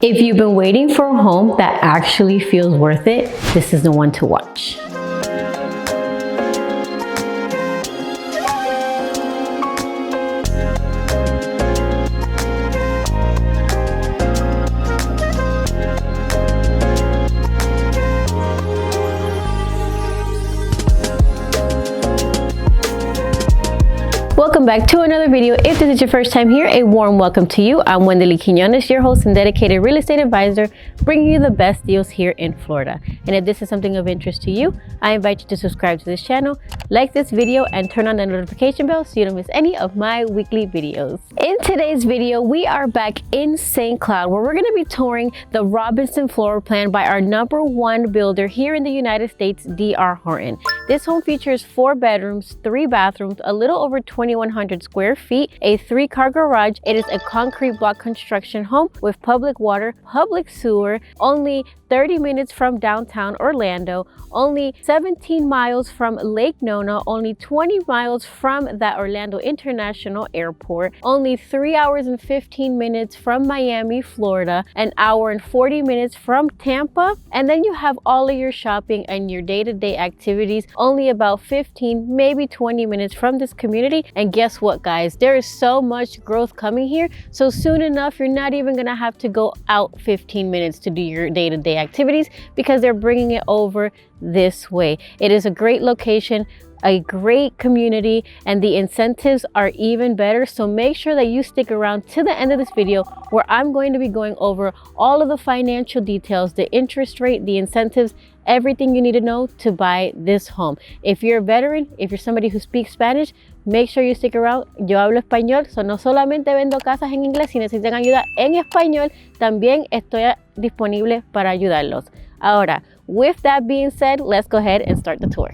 If you've been waiting for a home that actually feels worth it, this is the one to watch. Welcome back to another video. If this is your first time here, a warm welcome to you. I'm Wendy Quiñones, your host and dedicated real estate advisor, bringing you the best deals here in Florida. And if this is something of interest to you, I invite you to subscribe to this channel, like this video, and turn on the notification bell so you don't miss any of my weekly videos. In today's video, we are back in St. Cloud, where we're going to be touring the Robinson floor plan by our #1 builder here in the United States, D.R. Horton. This home features 4 bedrooms, 3 bathrooms, a little over 2,100 square feet, a 3-car garage. It is a concrete block construction home with public water, public sewer, only 30 minutes from downtown Orlando, only 17 miles from Lake Nona, only 20 miles from that Orlando International Airport, only 3 hours and 15 minutes from Miami, Florida, an hour and 40 minutes from Tampa, and then you have all of your shopping and your day-to-day activities only about 15, maybe 20 minutes from this community. And guess what, guys? There is so much growth coming here, so soon enough you're not even gonna have to go out 15 minutes to do your day-to-day activities because they're bringing it over this way. It is a great location, a great community, and the incentives are even better. So make sure that you stick around to the end of this video, where I'm going to be going over all of the financial details, the interest rate, the incentives, everything you need to know to buy this home. If you're a veteran, if you're somebody who speaks Spanish, make sure you stick around. Yo hablo español, so no solamente vendo casas en inglés. Si necesitan ayuda en español, también estoy disponible para ayudarlos. Ahora, with that being said, let's go ahead and start the tour.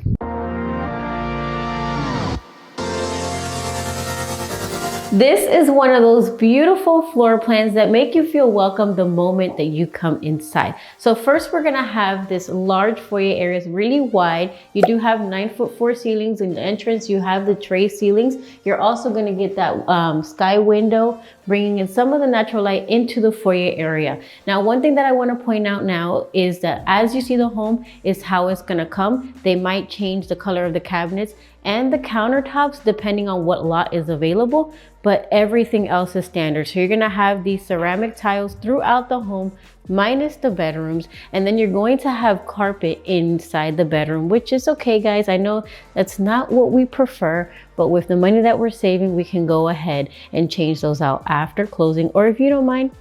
This is one of those beautiful floor plans that make you feel welcome the moment that you come inside. So first, we're gonna have this large foyer area. It's really wide. You do have 9'4" ceilings. In the entrance, you have the tray ceilings. You're also gonna get that sky window, bringing in some of the natural light into the foyer area. Now, one thing that I wanna point out now is that as you see the home is how it's gonna come. They might change the color of the cabinets and the countertops depending on what lot is available, but everything else is standard. So you're gonna have these ceramic tiles throughout the home, minus the bedrooms, and then you're going to have carpet inside the bedroom, which is okay, guys. I know that's not what we prefer, but with the money that we're saving, we can go ahead and change those out after closing, or if you don't mind,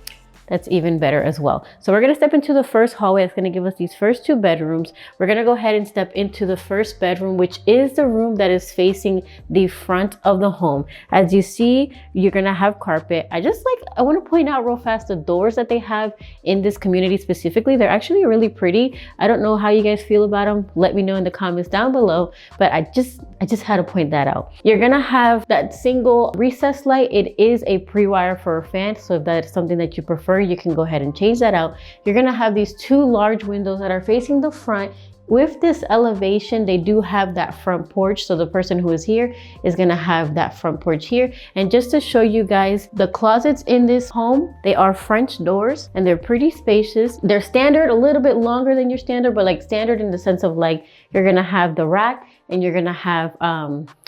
that's even better as well. So we're gonna step into the first hallway. It's gonna give us these first 2 bedrooms. We're gonna go ahead and step into the first bedroom, which is the room that is facing the front of the home. As you see, you're gonna have carpet. I wanna point out real fast the doors that they have in this community specifically. They're actually really pretty. I don't know how you guys feel about them. Let me know in the comments down below, but I just had to point that out. You're gonna have that single recessed light. It is a pre-wire for a fan, so if that is something that you prefer, you can go ahead and change that out. You're gonna have these 2 large windows that are facing the front. With this elevation, they do have that front porch, so the person who is here is gonna have that front porch here. And just to show you guys, the closets in this home, they are French doors and they're pretty spacious. They're standard, a little bit longer than your standard, but like standard in the sense of like you're gonna have the rack and you're gonna have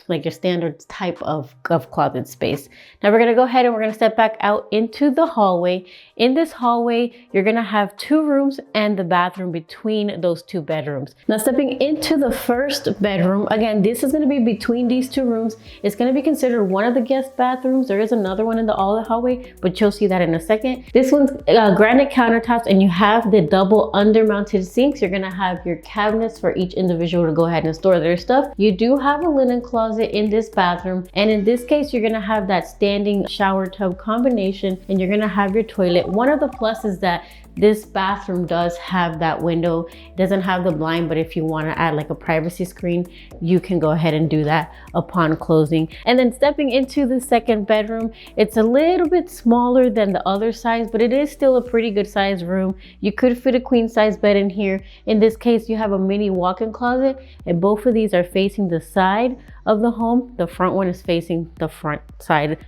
like your standard type of closet space. Now we're gonna go ahead and we're gonna step back out into the hallway. In this hallway, you're gonna have 2 rooms and the bathroom between those 2 bedrooms. Now stepping into the first bedroom, again, this is gonna be between these 2 rooms. It's gonna be considered one of the guest bathrooms. There is another one in the hallway, but you'll see that in a second. This one's granite countertops, and you have the double under-mounted sinks. You're gonna have your cabinets for each individual to go ahead and store their stuff. You do have a linen closet in this bathroom, and in this case you're gonna have that standing shower tub combination, and you're gonna have your toilet. One of the pluses is that this bathroom does have that window. It doesn't have the blind, but if you want to add like a privacy screen, you can go ahead and do that upon closing. And then stepping into the second bedroom, it's a little bit smaller than the other size, but it is still a pretty good size room. You could fit a queen size bed in here. In this case, you have a mini walk-in closet, and both of these are facing the side of the home. The front one is facing the front side,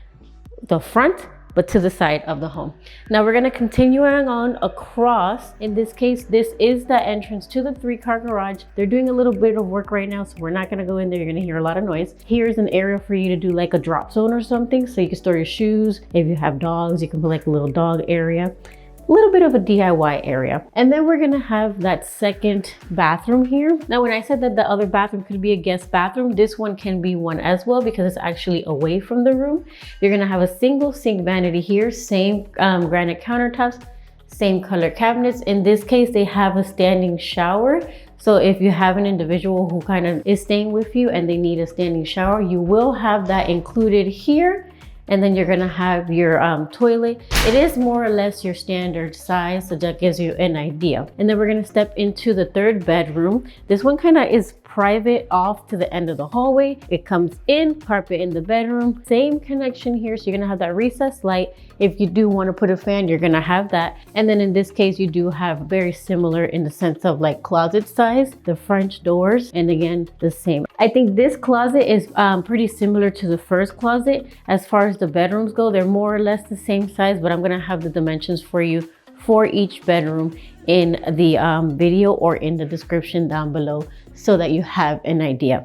the front, but to the side of the home. Now we're gonna continue on across. In this case, this is the entrance to the 3-car garage. They're doing a little bit of work right now, so we're not gonna go in there. You're gonna hear a lot of noise. Here's an area for you to do like a drop zone or something, so you can store your shoes. If you have dogs, you can put like a little dog area. A little bit of a DIY area. And then we're gonna have that second bathroom here. Now, when I said that the other bathroom could be a guest bathroom, this one can be one as well because it's actually away from the room. You're gonna have a single sink vanity here, same granite countertops, same color cabinets. In this case, they have a standing shower. So if you have an individual who kind of is staying with you and they need a standing shower, you will have that included here. And then you're gonna have your toilet. It is more or less your standard size, so that gives you an idea. And then we're gonna step into the 3rd bedroom. This one kind of is private off to the end of the hallway. It comes in, carpet in the bedroom, same connection here. So you're gonna have that recessed light. If you do wanna put a fan, you're gonna have that. And then in this case, you do have very similar in the sense of like closet size, the French doors, and again, the same. I think this closet is pretty similar to the first closet. As far as the bedrooms go, they're more or less the same size, but I'm gonna have the dimensions for you for each bedroom in the video or in the description down below so that you have an idea.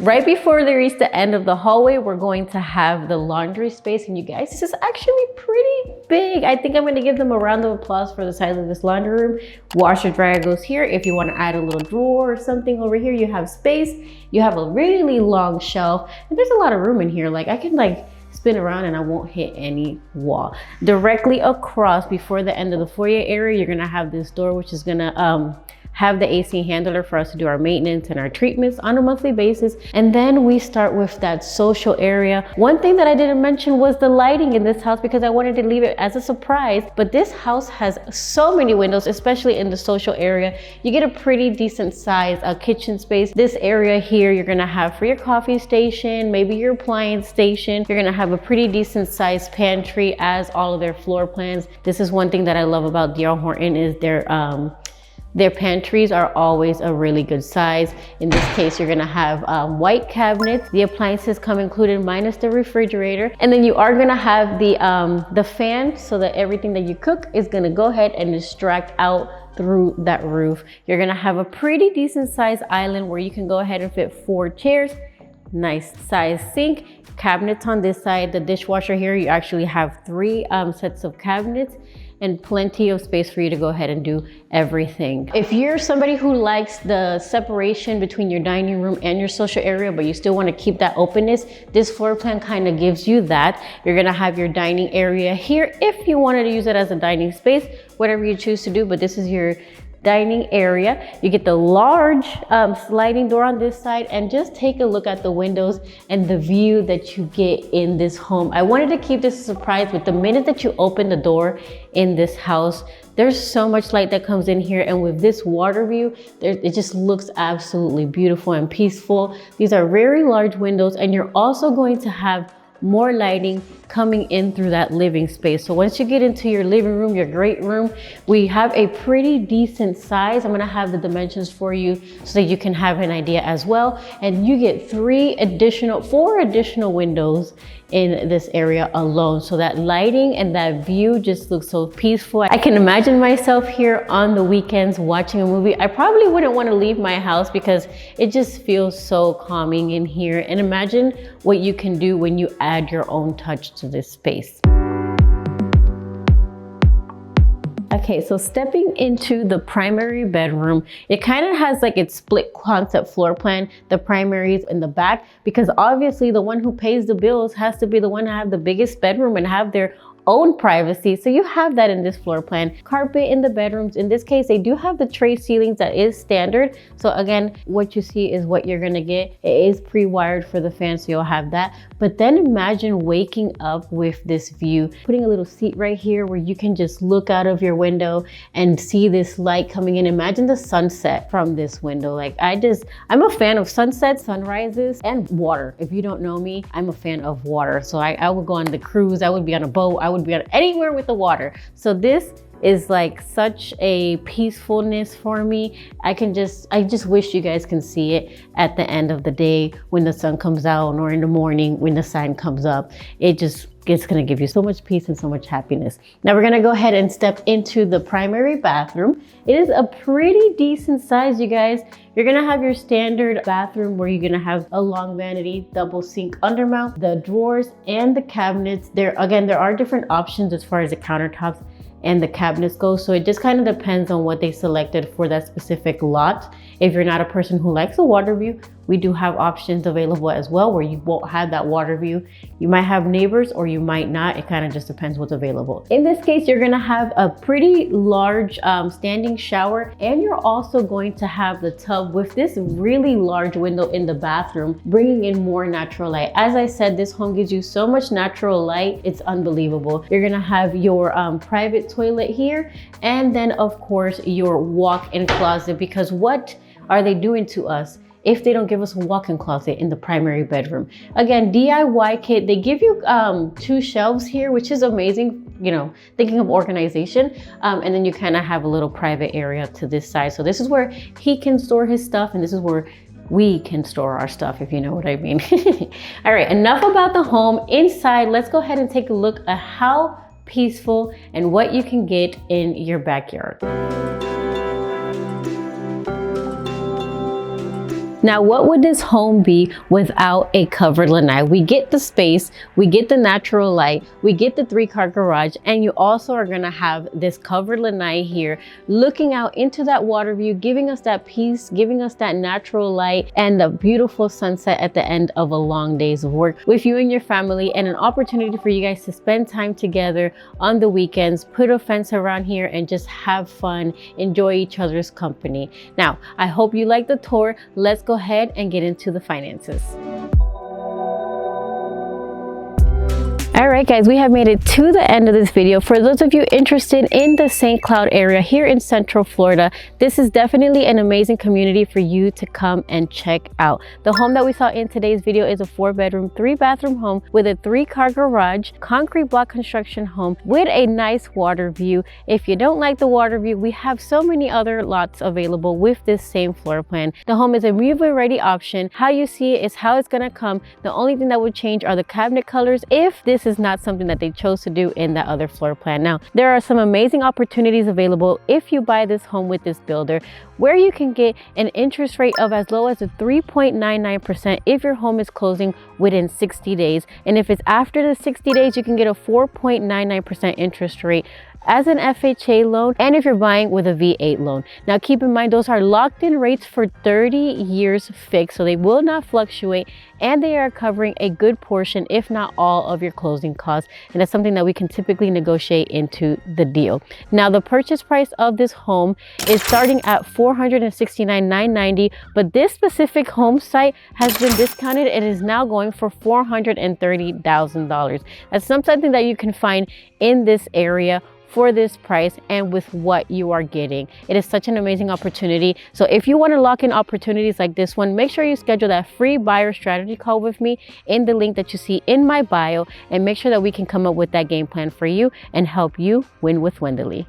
Right before they reach the end of the hallway, we're going to have the laundry space. And you guys, this is actually pretty big. I think I'm gonna give them a round of applause for the size of this laundry room. Washer dryer goes here. If you wanna add a little drawer or something over here, you have space. You have a really long shelf, and there's a lot of room in here. Like I can like spin around and I won't hit any wall. Directly across before the end of the foyer area, you're gonna have this door, which is gonna have the AC handler for us to do our maintenance and our treatments on a monthly basis. And then we start with that social area. One thing that I didn't mention was the lighting in this house because I wanted to leave it as a surprise, but this house has so many windows, especially in the social area. You get a pretty decent size kitchen space. This area here, you're gonna have for your coffee station, maybe your appliance station. You're gonna have a pretty decent sized pantry as all of their floor plans. This is one thing that I love about D.R. Horton is their pantries are always a really good size. In this case, you're gonna have white cabinets. The appliances come included minus the refrigerator. And then you are gonna have the fan so that everything that you cook is gonna go ahead and distract out through that roof. You're gonna have a pretty decent sized island where you can go ahead and fit 4 chairs. Nice size sink, cabinets on this side. The dishwasher here, you actually have 3 sets of cabinets and plenty of space for you to go ahead and do everything. If you're somebody who likes the separation between your dining room and your social area, but you still want to keep that openness, this floor plan kind of gives you that. You're gonna have your dining area here if you wanted to use it as a dining space, whatever you choose to do, but this is your dining area. You get the large sliding door on this side, and just take a look at the windows and the view that you get in this home. I wanted to keep this a surprise, but the minute that you open the door in this house, there's so much light that comes in here, and with this water view, it just looks absolutely beautiful and peaceful. These are very large windows, and you're also going to have more lighting coming in through that living space. So once you get into your living room, your great room, we have a pretty decent size. I'm gonna have the dimensions for you so that you can have an idea as well. And you get 4 additional windows in this area alone. So that lighting and that view just looks so peaceful. I can imagine myself here on the weekends watching a movie. I probably wouldn't want to leave my house because it just feels so calming in here. And imagine what you can do when you add your own touch to this space. Okay, so stepping into the primary bedroom, it kind of has like its split concept floor plan. The primary is in the back because obviously the one who pays the bills has to be the one to have the biggest bedroom and have their own privacy. So you have that in this floor plan. Carpet in the bedrooms. In this case, they do have the tray ceilings that is standard. So again, what you see is what you're gonna get. It is pre-wired for the fan, so you'll have that. But then imagine waking up with this view, putting a little seat right here where you can just look out of your window and see this light coming in. Imagine the sunset from this window. Like I'm a fan of sunsets, sunrises, and water. If you don't know me, I'm a fan of water. So I would go on the cruise, I would be on a boat, I would be on anywhere with the water. So this is like such a peacefulness for me. I just wish you guys can see it at the end of the day when the sun comes out, or in the morning when the sun comes up. It's gonna give you so much peace and so much happiness. Now we're gonna go ahead and step into the primary bathroom. It is a pretty decent size, you guys. You're gonna have your standard bathroom where you're gonna have a long vanity, double sink undermount, the drawers and the cabinets. There are different options as far as the countertops and the cabinets go. So it just kind of depends on what they selected for that specific lot. If you're not a person who likes a water view, we do have options available as well where you won't have that water view. You might have neighbors or you might not. It kind of just depends what's available. In this case, you're gonna have a pretty large standing shower, and you're also going to have the tub with this really large window in the bathroom, bringing in more natural light. As I said, this home gives you so much natural light. It's unbelievable. You're gonna have your private toilet here, and then of course your walk-in closet, because what are they doing to us if they don't give us a walk-in closet in the primary bedroom? Again, DIY kit. They give you 2 shelves here, which is amazing, you know, thinking of organization. And then you kind of have a little private area to this side. So this is where he can store his stuff, and this is where we can store our stuff, if you know what I mean. All right, enough about the home. Inside, let's go ahead and take a look at how peaceful and what you can get in your backyard. Now, what would this home be without a covered lanai? We get the space, we get the natural light, we get the 3-car garage, and you also are gonna have this covered lanai here, looking out into that water view, giving us that peace, giving us that natural light, and the beautiful sunset at the end of a long day's of work with you and your family, and an opportunity for you guys to spend time together on the weekends, put a fence around here, and just have fun, enjoy each other's company. Now, I hope you like the tour. Let's go ahead and get into the finances. All right, guys, we have made it to the end of this video. For those of you interested in the St. Cloud area here in Central Florida, this is definitely an amazing community for you to come and check out. The home that we saw in today's video is a 4-bedroom, 3-bathroom home with a 3-car garage, concrete block construction home with a nice water view. If you don't like the water view, we have so many other lots available with this same floor plan. The home is a move-in-ready option. How you see it is how it's gonna come. The only thing that would change are the cabinet colors if this is not something that they chose to do in that other floor plan. Now, there are some amazing opportunities available if you buy this home with this builder, where you can get an interest rate of as low as a 3.99% if your home is closing within 60 days. And if it's after the 60 days, you can get a 4.99% interest rate as an FHA loan, and if you're buying with a V8 loan. Now keep in mind, those are locked in rates for 30 years fixed, so they will not fluctuate, and they are covering a good portion, if not all, of your closing costs. And that's something that we can typically negotiate into the deal. Now, the purchase price of this home is starting at $469,990, but this specific home site has been discounted. It is now going for $430,000. That's something that you can find in this area for this price and with what you are getting. It is such an amazing opportunity. So if you want to lock in opportunities like this one, make sure you schedule that free buyer strategy call with me in the link that you see in my bio, and make sure that we can come up with that game plan for you and help you win with Wenderly.